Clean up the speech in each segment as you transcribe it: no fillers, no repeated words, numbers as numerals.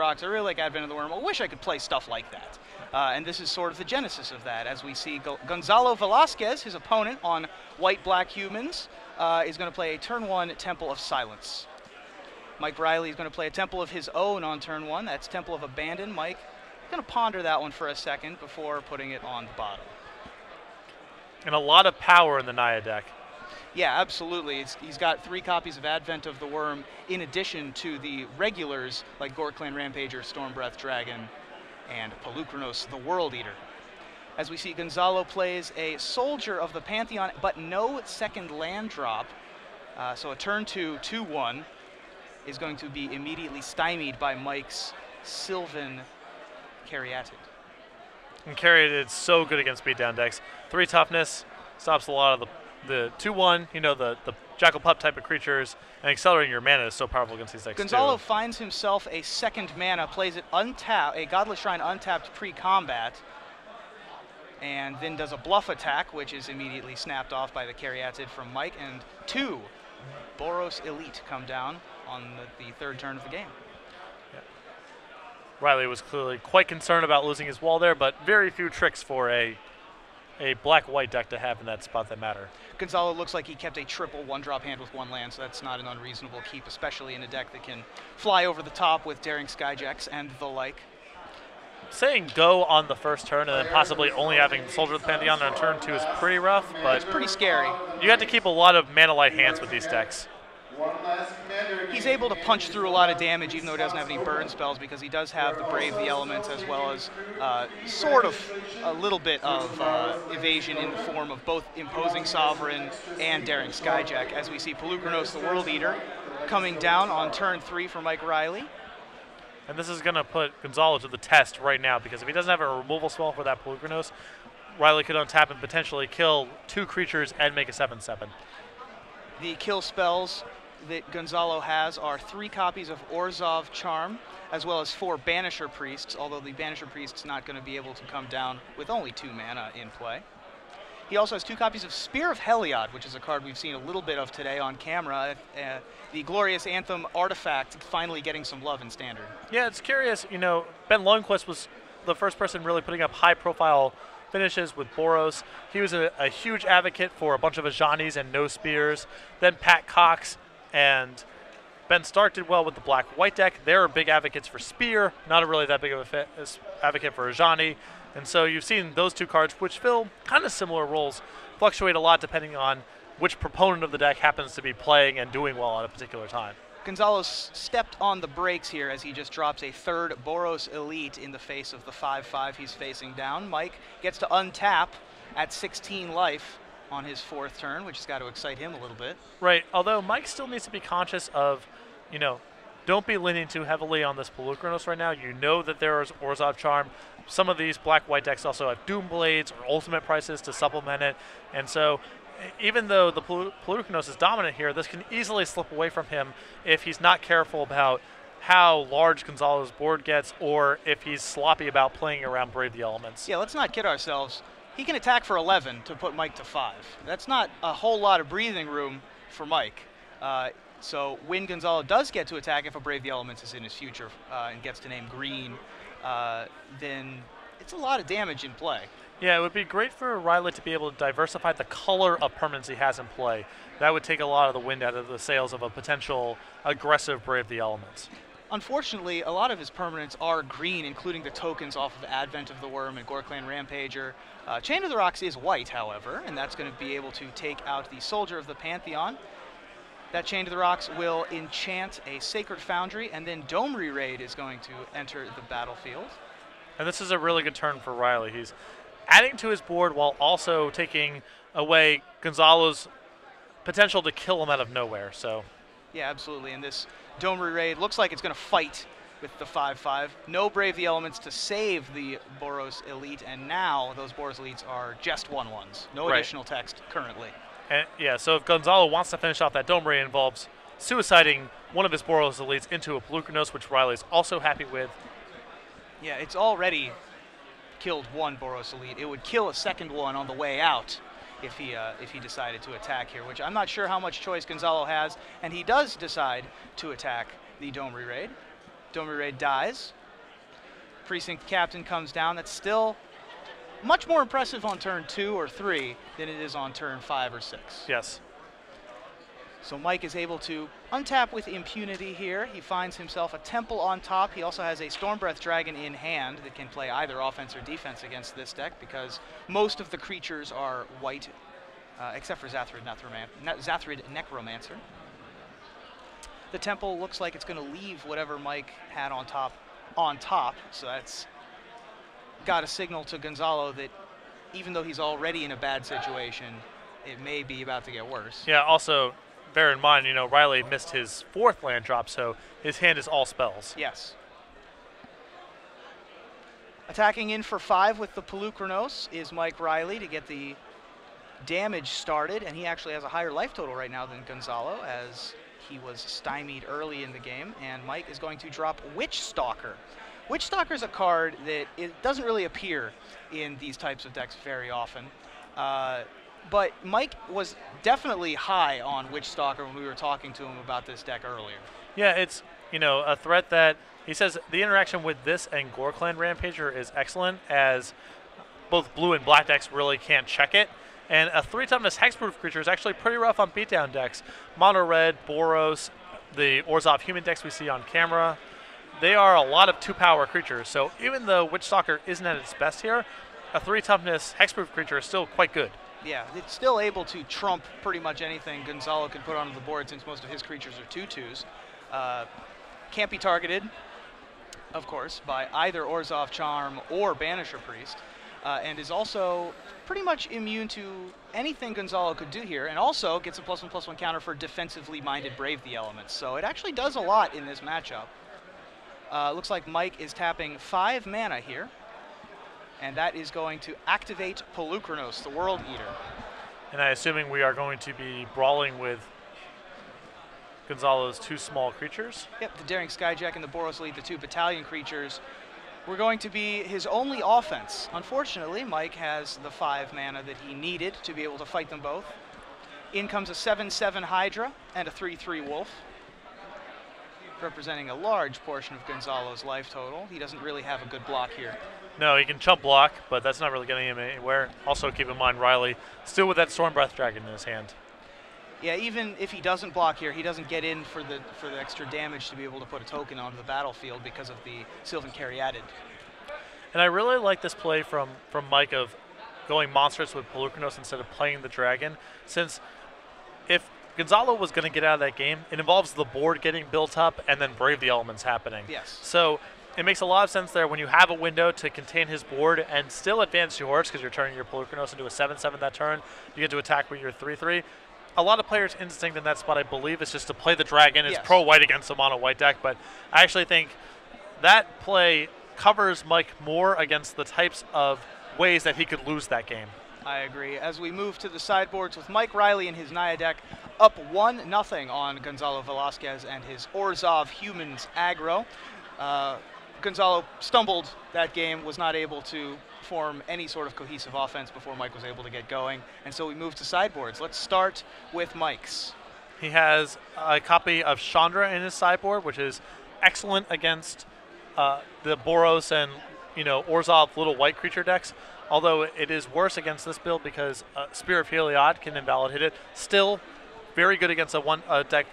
Rocks. I really like Advent of the Worm. I wish I could play stuff like that. And this is sort of the genesis of that, as we see Gonzalo Velasquez, his opponent on white-black humans, is going to play a turn 1 Temple of Silence. Mike Reilly is going to play a Temple of his own on turn 1. That's Temple of Abandon. Mike is going to ponder that one for a second before putting it on the bottom. And a lot of power in the Naya deck. Yeah, absolutely. He's got 3 copies of Advent of the Worm in addition to the regulars like Gorklan Rampager, Stormbreath Dragon, and Pelucranos the World Eater. As we see, Gonzalo plays a Soldier of the Pantheon, but no second land drop. So a turn 2, 2/1 is going to be immediately stymied by Mike's Sylvan Caryatid. And Caryatid's so good against beatdown decks. 3 toughness, stops a lot of the 2/1, you know, the Jackal Pup type of creatures, and accelerating your mana is so powerful against these decks Gonzalo too. finds himself a second mana, plays it untapped, a Godless Shrine untapped pre-combat, and then does a bluff attack, which is immediately snapped off by the Caryatid from Mike, and 2 Boros Elite come down on the 3rd turn of the game. Yeah. Reilly was clearly quite concerned about losing his wall there, but very few tricks for a black-white deck to have in that spot that matter. Gonzalo looks like he kept a triple 1-drop hand with 1 land, so that's not an unreasonable keep, especially in a deck that can fly over the top with Daring Skyjacks and the like. Saying go on the first turn and then possibly only having Soldier of the Pantheon on turn 2 is pretty rough, but it's pretty scary. You have to keep a lot of mana-light hands with these decks. He's able to punch through a lot of damage even though he doesn't have any burn spells, because he does have the Brave the Elements as well as sort of a little bit of evasion in the form of both Imposing Sovereign and Daring Skyjack, as we see Pelucranos the World Eater coming down on turn 3 for Mike Reilly. And this is going to put Gonzalo to the test right now, because if he doesn't have a removal spell for that Pelucranos, Reilly could untap and potentially kill 2 creatures and make a 7/7. The kill spells that Gonzalo has are 3 copies of Orzhov Charm, as well as 4 Banisher Priests, although the Banisher Priest's not going to be able to come down with only 2 mana in play. He also has 2 copies of Spear of Heliod, which is a card we've seen a little bit of today on camera. The Glorious Anthem artifact finally getting some love in Standard. Yeah, it's curious. You know, Ben Lundquist was the first person really putting up high-profile finishes with Boros. He was a huge advocate for a bunch of Ajanis and no spears. Then Pat Cox and Ben Stark did well with the black-white deck. They're big advocates for Spear, not really that big of a advocate for Ajani. And so you've seen those 2 cards, which fill kind of similar roles, fluctuate a lot depending on which proponent of the deck happens to be playing and doing well at a particular time. Gonzalo's stepped on the brakes here as he just drops a 3rd Boros Elite in the face of the 5/5 he's facing down. Mike gets to untap at 16 life on his 4th turn, which has got to excite him a little bit. Right, although Mike still needs to be conscious of, you know, don't be leaning too heavily on this Pelucranos right now. You know that there is Orzhov Charm. Some of these black-white decks also have Doom Blades or Ultimate Prices to supplement it. And so even though the Pelucranos is dominant here, this can easily slip away from him if he's not careful about how large Gonzalo's board gets, or if he's sloppy about playing around Brave the Elements. Yeah, let's not kid ourselves. He can attack for 11 to put Mike to 5. That's not a whole lot of breathing room for Mike. So when Gonzalo does get to attack, if a Brave the Elements is in his future and gets to name green, then it's a lot of damage in play. Yeah, it would be great for Reilly to be able to diversify the color of permanents he has in play. That would take a lot of the wind out of the sails of a potential aggressive Brave the Elements. Unfortunately, a lot of his permanents are green, including the tokens off of Advent of the Worm and Gorklan Rampager. Chain of the Rocks is white, however, and that's going to be able to take out the Soldier of the Pantheon. That Chain of the Rocks will enchant a Sacred Foundry, and then Dome Re-Raid is going to enter the battlefield. And this is a really good turn for Reilly. He's adding to his board while also taking away Gonzalo's potential to kill him out of nowhere. So, yeah, absolutely. And this Dome Re-Raid looks like it's going to fight with the 5/5. No Brave the Elements to save the Boros Elite, and now those Boros Elites are just 1/1s. No additional text currently. And yeah, so if Gonzalo wants to finish off that Dome Raid, involves suiciding one of his Boros Elites into a Pelucranos, which Reilly's also happy with. Yeah, it's already killed 1 Boros Elite. It would kill a second one on the way out if he decided to attack here, which I'm not sure how much choice Gonzalo has, and he does decide to attack the Dome Re-Raid. Domire dies. Precinct Captain comes down. That's still much more impressive on turn 2 or 3 than it is on turn 5 or 6. Yes. So Mike is able to untap with impunity here. He finds himself a Temple on top. He also has a Stormbreath Dragon in hand that can play either offense or defense against this deck because most of the creatures are white, except for Zathrid Necromancer. The Temple looks like it's going to leave whatever Mike had on top, so that's got a signal to Gonzalo that even though he's already in a bad situation, it may be about to get worse. Yeah, also bear in mind, Reilly missed his 4th land drop, so his hand is all spells. Yes. Attacking in for 5 with the Polukranos is Mike Reilly to get the damage started, and he actually has a higher life total right now than Gonzalo, as he was stymied early in the game, and Mike is going to drop Witch Stalker. Witch Stalker is a card that it doesn't really appear in these types of decks very often. But Mike was definitely high on Witch Stalker when we were talking to him about this deck earlier. Yeah, it's a threat that he says the interaction with this and Gorkland Rampager is excellent, as both blue and black decks really can't check it. And a 3-toughness hexproof creature is actually pretty rough on beatdown decks. Mono red, Boros, the Orzhov human decks we see on camera, they are a lot of 2-power creatures. So even though Witch Stalker isn't at its best here, a 3-toughness hexproof creature is still quite good. Yeah, it's still able to trump pretty much anything Gonzalo can put onto the board since most of his creatures are 2/2s. Can't be targeted, of course, by either Orzhov Charm or Banisher Priest, and is also pretty much immune to anything Gonzalo could do here, and also gets a +1/+1 counter for defensively minded Brave the Elements. So it actually does a lot in this matchup. Looks like Mike is tapping 5 mana here. And that is going to activate Polukranos, the World Eater. And I'm assuming we are going to be brawling with Gonzalo's 2 small creatures. Yep, the Daring Skyjack and the Boros lead, the 2 battalion creatures. We're going to be his only offense. Unfortunately, Mike has the 5 mana that he needed to be able to fight them both. In comes a 7/7 Hydra and a 3/3 Wolf, representing a large portion of Gonzalo's life total. He doesn't really have a good block here. No, he can chump block, but that's not really getting him anywhere. Also, keep in mind, Reilly still with that Stormbreath Dragon in his hand. Yeah, even if he doesn't block here, he doesn't get in for the extra damage to be able to put a token onto the battlefield because of the Sylvan Caryatid. And I really like this play from Mike of going monstrous with Polukranos instead of playing the dragon, since if Gonzalo was going to get out of that game, it involves the board getting built up and then Brave the Elements happening. Yes. So it makes a lot of sense there when you have a window to contain his board and still advance yours because you're turning your Polukranos into a 7/7 that turn. You get to attack with your 3/3. A lot of players' instinct in that spot, I believe, is just to play the dragon. It's pro-white against a mono-white deck, but I actually think that play covers Mike more against the types of ways that he could lose that game. I agree. As we move to the sideboards with Mike Reilly and his Naya deck up 1-0 on Gonzalo Velasquez and his Orzhov Humans aggro. Gonzalo stumbled that game, was not able to form any sort of cohesive offense before Mike was able to get going, and so we moved to sideboards. Let's start with Mike's. He has a copy of Chandra in his sideboard, which is excellent against the Boros and Orzhov little white creature decks, although it is worse against this build because Spear of Heliod can invalid hit it. Still very good against a deck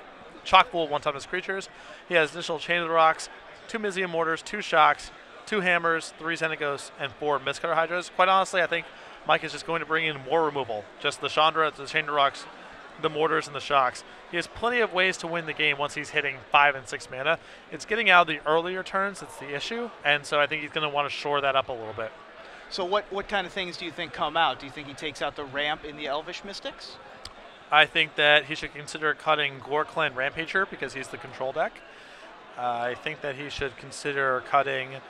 chock full of one-toughness creatures. He has initial Chain of the Rocks, 2 Mizium Mortars, 2 Shocks, 2 Hammers, 3 Xenagos, and 4 Mistcutter Hydras. Quite honestly, I think Mike is just going to bring in more removal. Just the Chandra, the Chain of the Rocks, the Mortars, and the Shocks. He has plenty of ways to win the game once he's hitting 5 and 6 mana. It's getting out of the earlier turns that's the issue, and so I think he's going to want to shore that up a little bit. So what kind of things do you think come out? Do you think he takes out the ramp in the Elvish Mystics? I think that he should consider cutting Gorkland Rampager because he's the control deck. I think that he should consider cutting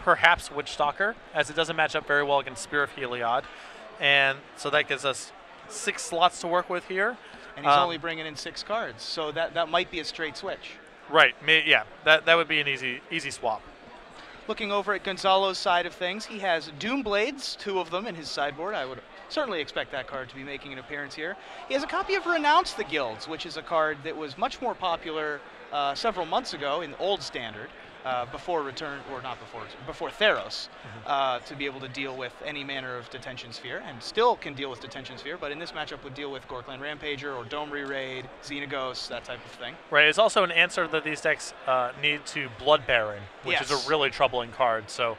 perhaps Witch Stalker, as it doesn't match up very well against Spear of Heliod. And so that gives us 6 slots to work with here. And he's only bringing in 6 cards, so that might be a straight switch. Right, yeah, that would be an easy swap. Looking over at Gonzalo's side of things, he has Doomblades, 2 of them in his sideboard. I would certainly expect that card to be making an appearance here. He has a copy of Renounce the Guilds, which is a card that was much more popular several months ago in Old Standard. before return, or not before Theros, to be able to deal with any manner of Detention Sphere, and still can deal with Detention Sphere, but in this matchup would deal with Gorkland Rampager or Dome Re-Raid, Xenagos, that type of thing. Right, it's also an answer that these decks need to Blood Baron, which is a really troubling card. So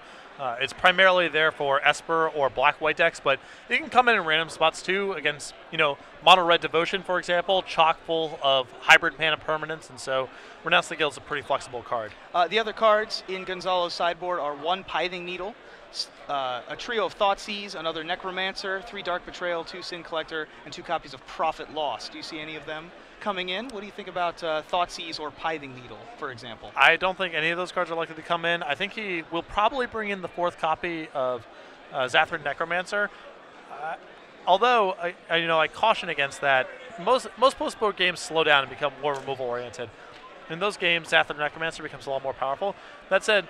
it's primarily there for Esper or Black-White decks, but it can come in random spots too against, Mono Red Devotion, for example, chock full of hybrid mana permanents, and so Renounce the Guild is a pretty flexible card. The other cards in Gonzalo's sideboard are 1 Pithing Needle, a trio of Thoughtseize, another Necromancer, 3 Dark Betrayal, 2 Sin Collector, and 2 copies of Prophet Lost. Do you see any of them coming in? What do you think about Thoughtseize or Pithing Needle, for example? I don't think any of those cards are likely to come in. I think he will probably bring in the 4th copy of Zathran Necromancer. Although I caution against that. Most post-board games slow down and become more removal-oriented. In those games, Zathran Necromancer becomes a lot more powerful. That said,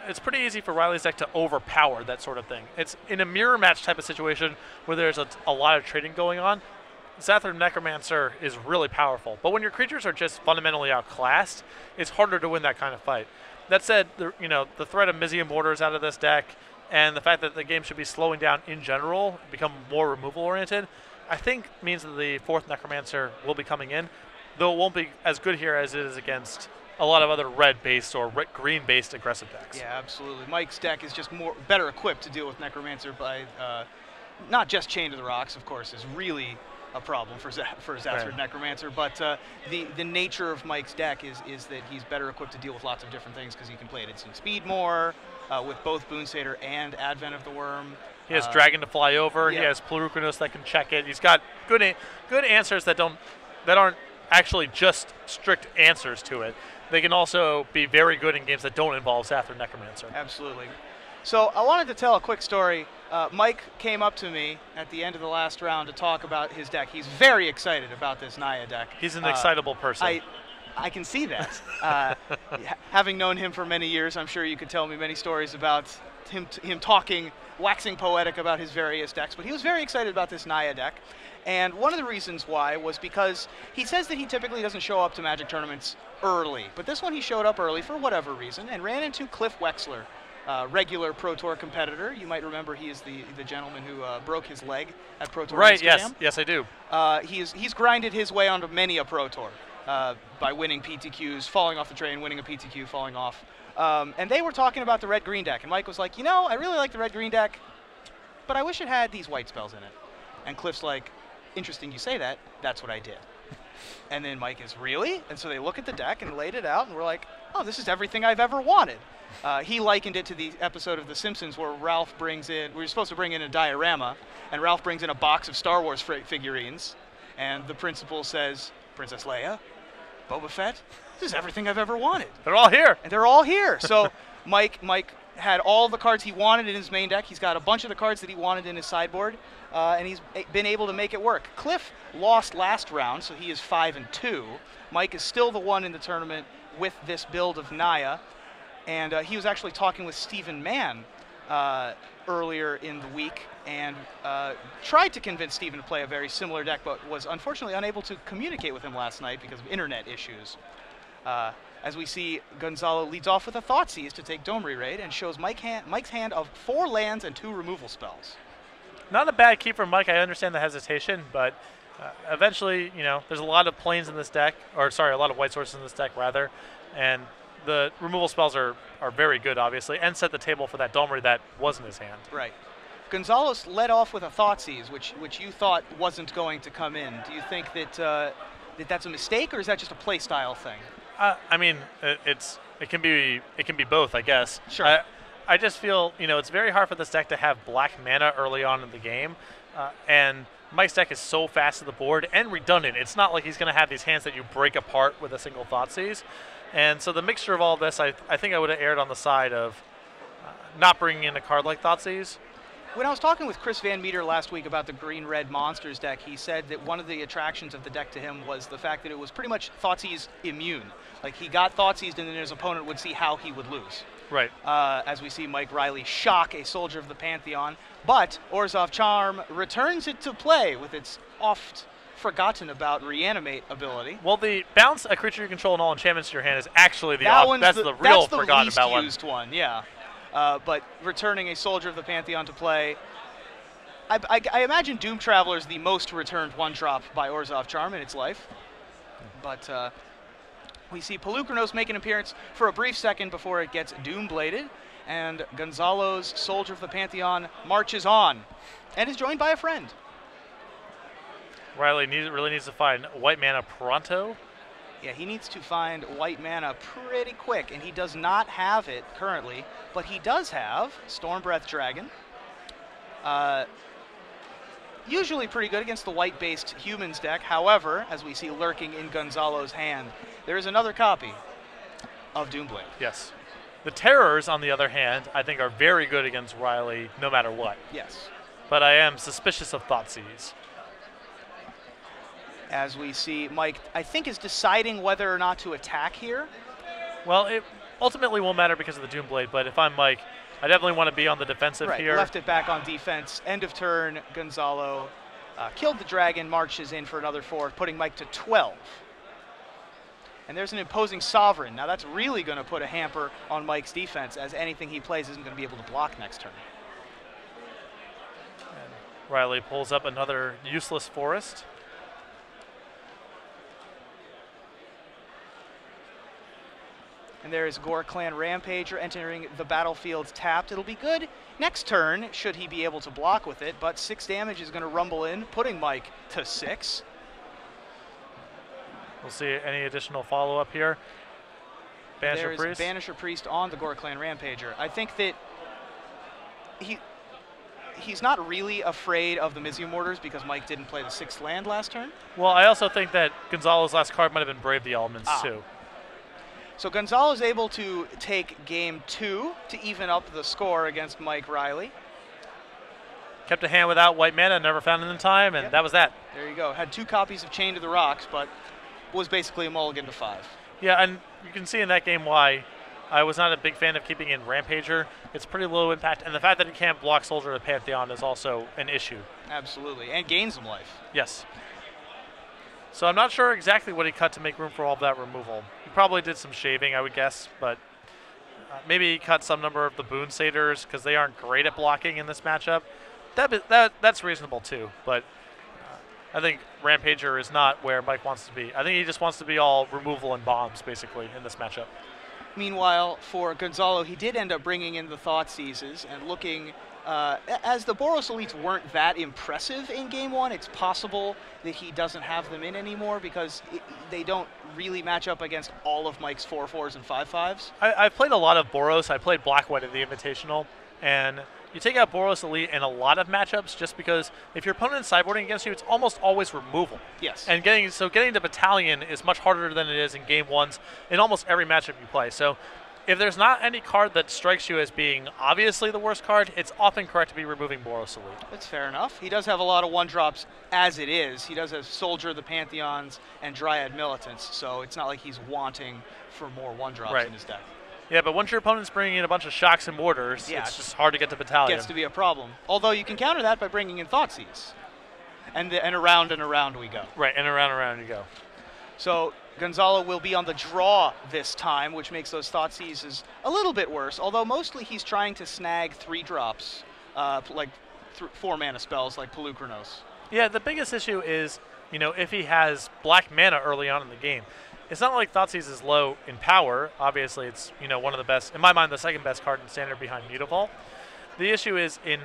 it's pretty easy for Reilly's deck to overpower that sort of thing. It's in a mirror match type of situation where there's a lot of trading going on. Zathran Necromancer is really powerful, but when your creatures are just fundamentally outclassed, it's harder to win that kind of fight. That said, the threat of Mizium Borders out of this deck, and the fact that the game should be slowing down in general, become more removal-oriented, I think means that the 4th Necromancer will be coming in, though it won't be as good here as it is against a lot of other red-based or green-based aggressive decks. Yeah, absolutely. Mike's deck is just better equipped to deal with Necromancer by not just Chain to the Rocks, of course, is really a problem for Zathran Necromancer, but the nature of Mike's deck is that he's better equipped to deal with lots of different things because he can play it in speed more, with both Boon Satyr and Advent of the Worm. He has Dragon to fly over. Yeah. He has Plurukrinos that can check it. He's got good answers that aren't actually just strict answers to it. They can also be very good in games that don't involve Zathran Necromancer. Absolutely. So I wanted to tell a quick story. Mike came up to me at the end of the last round to talk about his deck. He's very excited about this Naya deck. He's an excitable person. I can see that. Having known him for many years, I'm sure you could tell me many stories about him talking, waxing poetic about his various decks. But he was very excited about this Naya deck. And one of the reasons why was because he says that he typically doesn't show up to Magic tournaments early. But this one he showed up early for whatever reason and ran into Cliff Wexler, regular Pro Tour competitor. You might remember he is the gentleman who broke his leg at Pro Tour Amsterdam. Yes, I do. He's grinded his way onto many a Pro Tour by winning PTQs, falling off the train, winning a PTQ, falling off. And they were talking about the red-green deck. And Mike was like, I really like the red-green deck, but I wish it had these white spells in it. And Cliff's like, interesting you say that. That's what I did. And then Mike is, really? And so they look at the deck and laid it out, and we're like, oh, this is everything I've ever wanted. He likened it to the episode of The Simpsons where Ralph brings in, we were supposed to bring in a diorama, and Ralph brings in a box of Star Wars figurines, and the principal says, Princess Leia, Boba Fett, this is everything I've ever wanted. They're all here. And they're all here. So Mike had all the cards he wanted in his main deck. He's got a bunch of the cards that he wanted in his sideboard, and he's been able to make it work. Cliff lost last round, so he is 5-2. Mike is still the one in the tournament with this build of Naya, and he was actually talking with Stephen Mann earlier in the week and tried to convince Stephen to play a very similar deck, but was unfortunately unable to communicate with him last night because of internet issues. As we see, Gonzalo leads off with a Thoughtseize to take Dome Re-Raid and shows Mike's hand of 4 lands and 2 removal spells. Not a bad key from Mike. I understand the hesitation, but eventually, there's a lot of planes in this deck, or sorry, a lot of white sources in this deck, rather, and the removal spells are very good, obviously, and set the table for that Dome Re that was in his hand. Right. Gonzalo led off with a Thoughtseize, which you thought wasn't going to come in. Do you think that that's a mistake, or is that just a play style thing? I mean, it can be both, I guess. Sure. I just feel it's very hard for this deck to have black mana early on in the game, and Mike's deck is so fast to the board and redundant. It's not like he's going to have these hands that you break apart with a single Thoughtseize, and so the mixture of all this, I think I would have erred on the side of not bringing in a card like Thoughtseize. When I was talking with Chris Van Meter last week about the green-red monsters deck, he said that one of the attractions of the deck to him was the fact that it was pretty much Thoughtseize immune. Like, he got Thoughtseized and then his opponent would see how he would lose. Right. As we see Mike Reilly shock a Soldier of the Pantheon, but Orzhov Charm returns it to play with its forgotten about Reanimate ability. Well, the bounce a creature you control and all enchantments to your hand is actually That's the real forgotten about one. least used one, yeah. But returning a Soldier of the Pantheon to play, I imagine Doom Traveler is the most returned one-drop by Orzhov Charm in its life. But we see Pelucranos make an appearance for a brief second before it gets Doom-bladed, and Gonzalo's Soldier of the Pantheon marches on and is joined by a friend. Reilly really needs to find white mana pronto. Yeah, he needs to find white mana pretty quick, and he does not have it currently, but he does have Stormbreath Dragon. Usually pretty good against the white-based humans deck. However, as we see lurking in Gonzalo's hand, there is another copy of Doomblade. Yes. The Terrors, on the other hand, I think are very good against Reilly no matter what. Yes. But I am suspicious of Thoughtseize. As we see, Mike, I think, is deciding whether or not to attack here. Well, it ultimately won't matter because of the Doomblade, but if I'm Mike, I definitely want to be on the defensive here. Left it back on defense. End of turn, Gonzalo killed the dragon, marches in for another 4, putting Mike to 12. And there's an imposing Sovereign. Now that's really going to put a hamper on Mike's defense, as anything he plays isn't going to be able to block next turn. And Reilly pulls up another useless forest. And there is Gore Clan Rampager entering the battlefield tapped. It'll be good next turn, should he be able to block with it, but 6 damage is going to rumble in, putting Mike to 6. We'll see any additional follow-up here. Banisher Priest. Banisher Priest on the Gore Clan Rampager. I think that he's not really afraid of the Mizium Mortars because Mike didn't play the 6th land last turn. Well, I also think that Gonzalo's last card might have been Brave the Elements too. So Gonzalo is able to take game 2 to even up the score against Mike Reilly. Kept a hand without white mana, never found it in time, and that was that. There you go. Had 2 copies of Chain to the Rocks, but was basically a mulligan to 5. Yeah, and you can see in that game why I was not a big fan of keeping in Rampager. It's pretty low impact, and the fact that it can't block Soldier of the Pantheon is also an issue. Absolutely, and gains some life. Yes. So I'm not sure exactly what he cut to make room for all of that removal. He probably did some shaving, I would guess, but maybe he cut some number of the Boon Satyrs because they aren't great at blocking in this matchup. That's reasonable too, but I think Rampager is not where Mike wants to be. I think he just wants to be all removal and bombs, basically, in this matchup. Meanwhile, for Gonzalo, he did end up bringing in the Thoughtseizes and looking, as the Boros Elites weren't that impressive in Game 1, it's possible that he doesn't have them in anymore because they don't really match up against all of Mike's 4/4s and 5/5s. I've played a lot of Boros. I played Black-White at the Invitational, and you take out Boros Elite in a lot of matchups just because if your opponent is sideboarding against you, it's almost always removal. Yes. And getting to Battalion is much harder than it is in Game 1s in almost every matchup you play. So if there's not any card that strikes you as being obviously the worst card, it's often correct to be removing Boros Elite. That's fair enough. He does have a lot of 1-drops as it is. He does have Soldier of the Pantheons and Dryad Militants, so it's not like he's wanting for more 1-drops in his deck. Yeah, but once your opponent's bringing in a bunch of Shocks and Mortars, it's just hard to get to Battalion. Gets to be a problem. Although you can counter that by bringing in Thoughtseize. And around we go. Right, and around you go. So Gonzalo will be on the draw this time, which makes those Thoughtseizes a little bit worse, although mostly he's trying to snag 3-drops, like 4-mana spells like Pelucranos. Yeah, the biggest issue is, if he has black mana early on in the game. It's not like Thoughtseize is low in power. Obviously, it's one of the best, in my mind, the second best card in Standard behind Mutavault. The issue is in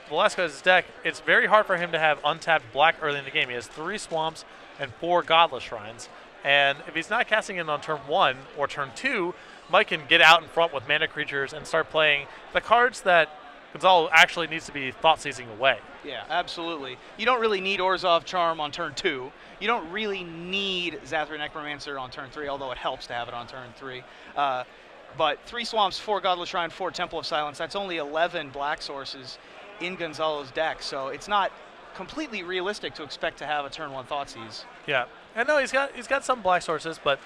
Velasquez's deck, it's very hard for him to have untapped black early in the game. He has 3 Swamps and 4 Godless Shrines. And if he's not casting in on turn 1 or turn 2, Mike can get out in front with mana creatures and start playing the cards that Gonzalo actually needs to be Thoughtseizing away. Yeah, absolutely. You don't really need Orzhov Charm on turn 2. You don't really need Zathra Necromancer on turn 3, although it helps to have it on turn 3. But 3 Swamps, 4 Godless Shrine, 4 Temple of Silence, that's only 11 black sources in Gonzalo's deck, so it's not completely realistic to expect to have a turn 1 Thoughtseize. Yeah, and no, he's got some black sources, but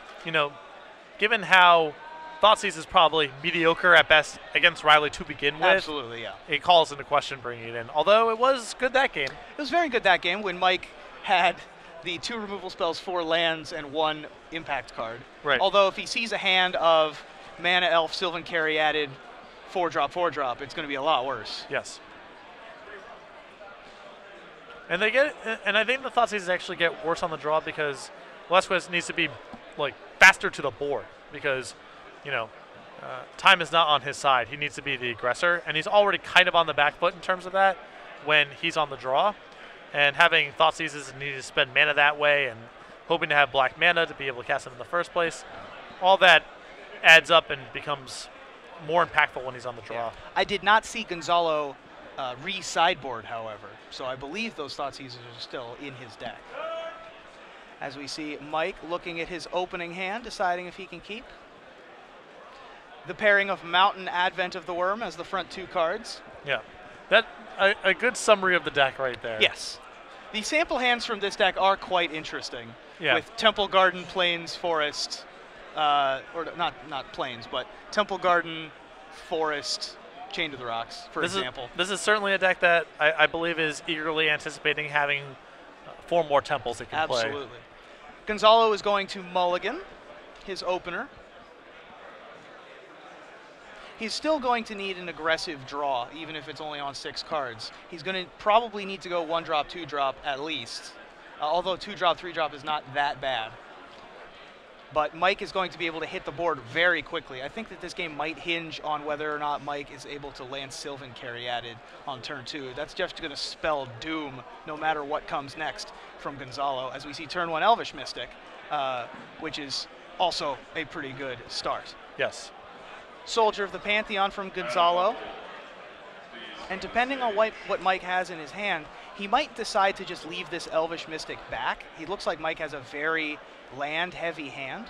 given how Thoughtseize is probably mediocre at best against Reilly to begin with. Absolutely, yeah. It calls into question bringing it in. Although it was good that game. It was very good that game when Mike had the 2 removal spells, 4 lands, and 1 impact card. Right. Although if he sees a hand of Mana Elf, Sylvan Caryatid, 4-drop, 4-drop, it's going to be a lot worse. Yes. And I think the Thoughtseizes actually get worse on the draw because Velasquez needs to be like faster to the board because, time is not on his side. He needs to be the aggressor, and he's already kind of on the back foot in terms of that when he's on the draw. And having Thoughtseizes and needing to spend mana that way and hoping to have black mana to be able to cast them in the first place, all that adds up and becomes more impactful when he's on the draw. Yeah. I did not see Gonzalo re-sideboard, however, so I believe those Thoughtseizes are still in his deck. As we see Mike looking at his opening hand, deciding if he can keep. The pairing of Mountain Advent of the Worm as the front 2 cards. Yeah, that a good summary of the deck right there. Yes. The sample hands from this deck are quite interesting. Yeah. With Temple Garden, Plains, Forest, or not Plains, but Temple Garden, Forest, Chain to the Rocks, for example. This is certainly a deck that I believe is eagerly anticipating having 4 more temples it can play. Absolutely. Gonzalo is going to mulligan his opener. He's still going to need an aggressive draw, even if it's only on 6 cards. He's going to probably need to go 1-drop, 2-drop at least, although 2-drop, 3-drop is not that bad. But Mike is going to be able to hit the board very quickly. I think that this game might hinge on whether or not Mike is able to land Sylvan Caryatid on turn 2. That's just going to spell doom no matter what comes next from Gonzalo, as we see turn 1 Elvish Mystic, which is also a pretty good start. Yes. Soldier of the Pantheon from Gonzalo. And depending on what Mike has in his hand, he might decide to just leave this Elvish Mystic back. He looks like Mike has a very land-heavy hand.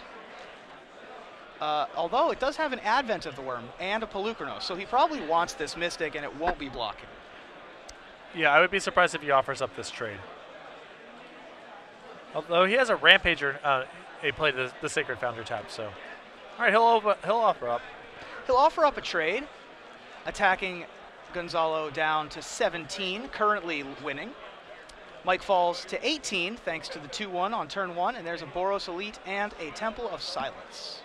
Although it does have an Advent of the Worm and a Pelucranos, so he probably wants this Mystic and it won't be blocking. Yeah, I would be surprised if he offers up this trade. Although he has a Rampager, he played the Sacred Foundry tab, so. All right, he'll offer up. He'll offer up a trade, attacking Gonzalo down to 17, currently winning. Mike falls to 18 thanks to the 2-1 on turn 1, and there's a Boros Elite and a Temple of Silence.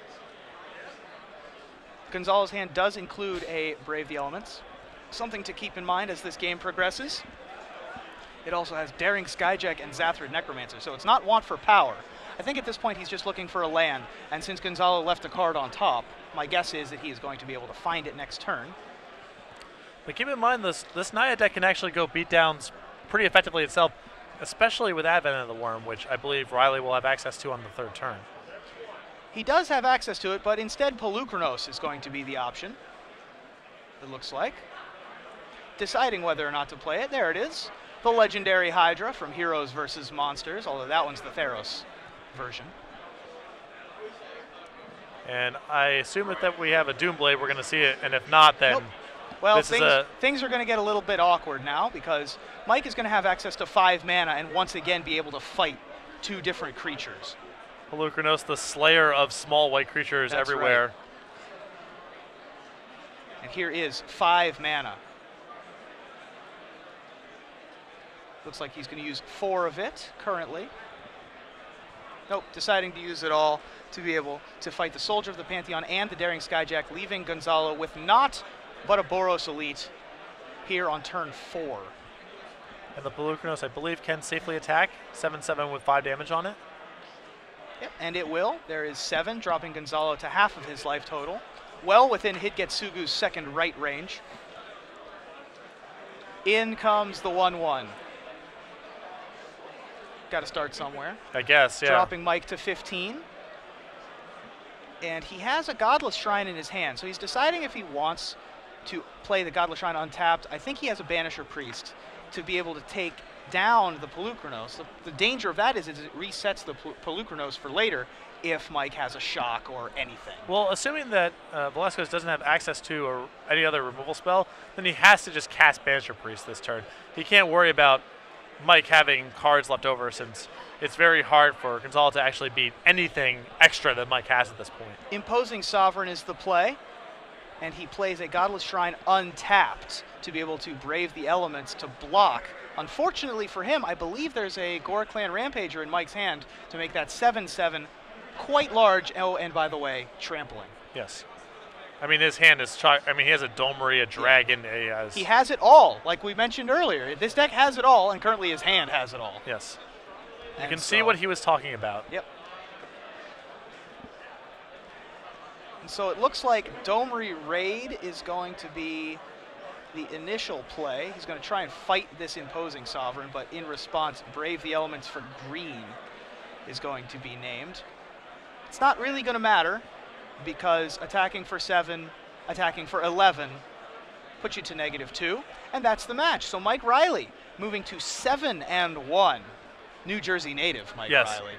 Gonzalo's hand does include a Brave the Elements, something to keep in mind as this game progresses. It also has Daring Skyjack and Zathrid Necromancer, so it's not want for power. I think at this point he's just looking for a land, and since Gonzalo left a card on top, my guess is that he is going to be able to find it next turn. But keep in mind, this Naya deck can actually go beatdowns pretty effectively itself, especially with Advent of the Worm, which I believe Reilly will have access to on the 3rd turn. He does have access to it, but instead Pelucranos is going to be the option, it looks like. Deciding whether or not to play it, there it is. The legendary Hydra from Heroes vs. Monsters, although that one's the Theros version. And I assume that we have a Doomblade, we're going to see it, and if not, then... Nope. Well, things are going to get a little bit awkward now because Mike is going to have access to 5 mana and once again be able to fight 2 different creatures. Pelucranos, the slayer of small white creatures everywhere. Right. And here is 5 mana. Looks like he's going to use 4 of it currently. Nope, deciding to use it all to be able to fight the Soldier of the Pantheon and the Daring Skyjack, leaving Gonzalo with not but a Boros Elite here on turn 4. And the Pelucranos, I believe, can safely attack. 7/7 with 5 damage on it. Yep, and it will. There is 7, dropping Gonzalo to half of his life total. Well within Hitgetsugu's 2nd right range. In comes the 1-1. Got to start somewhere. I guess, yeah. Dropping Mike to 15. And he has a Godless Shrine in his hand, so he's deciding if he wants to play the Godless Shrine untapped. I think he has a Banisher Priest to be able to take down the Pelucranos. The danger of that is it resets the Pelucranos for later if Mike has a shock or anything. Well, assuming that Velasquez doesn't have access to any other removal spell, then he has to just cast Banisher Priest this turn. He can't worry about Mike having cards left over since it's very hard for Gonzalo to actually beat anything extra that Mike has at this point. Imposing Sovereign is the play, and he plays a Godless Shrine untapped to be able to brave the elements to block Unfortunately for him, I believe there's a Gore Clan Rampager in Mike's hand to make that 7-7 quite large. Oh, and by the way, trampling. Yes. I mean, his hand is. I mean, he has a Domery, a Dragon. He has it all, like we mentioned earlier. This deck has it all, and currently his hand has it all. Yes. You And can see what he was talking about. Yep. And so it looks like Domery Raid is going to be the initial play. He's going to try and fight this imposing Sovereign, but in response, Brave the Elements for green is going to be named. It's not really going to matter, because attacking for 7, attacking for 11 puts you to -2, and that's the match. So Mike Reilly moving to 7-1. New Jersey native, Mike Yes. Reilly.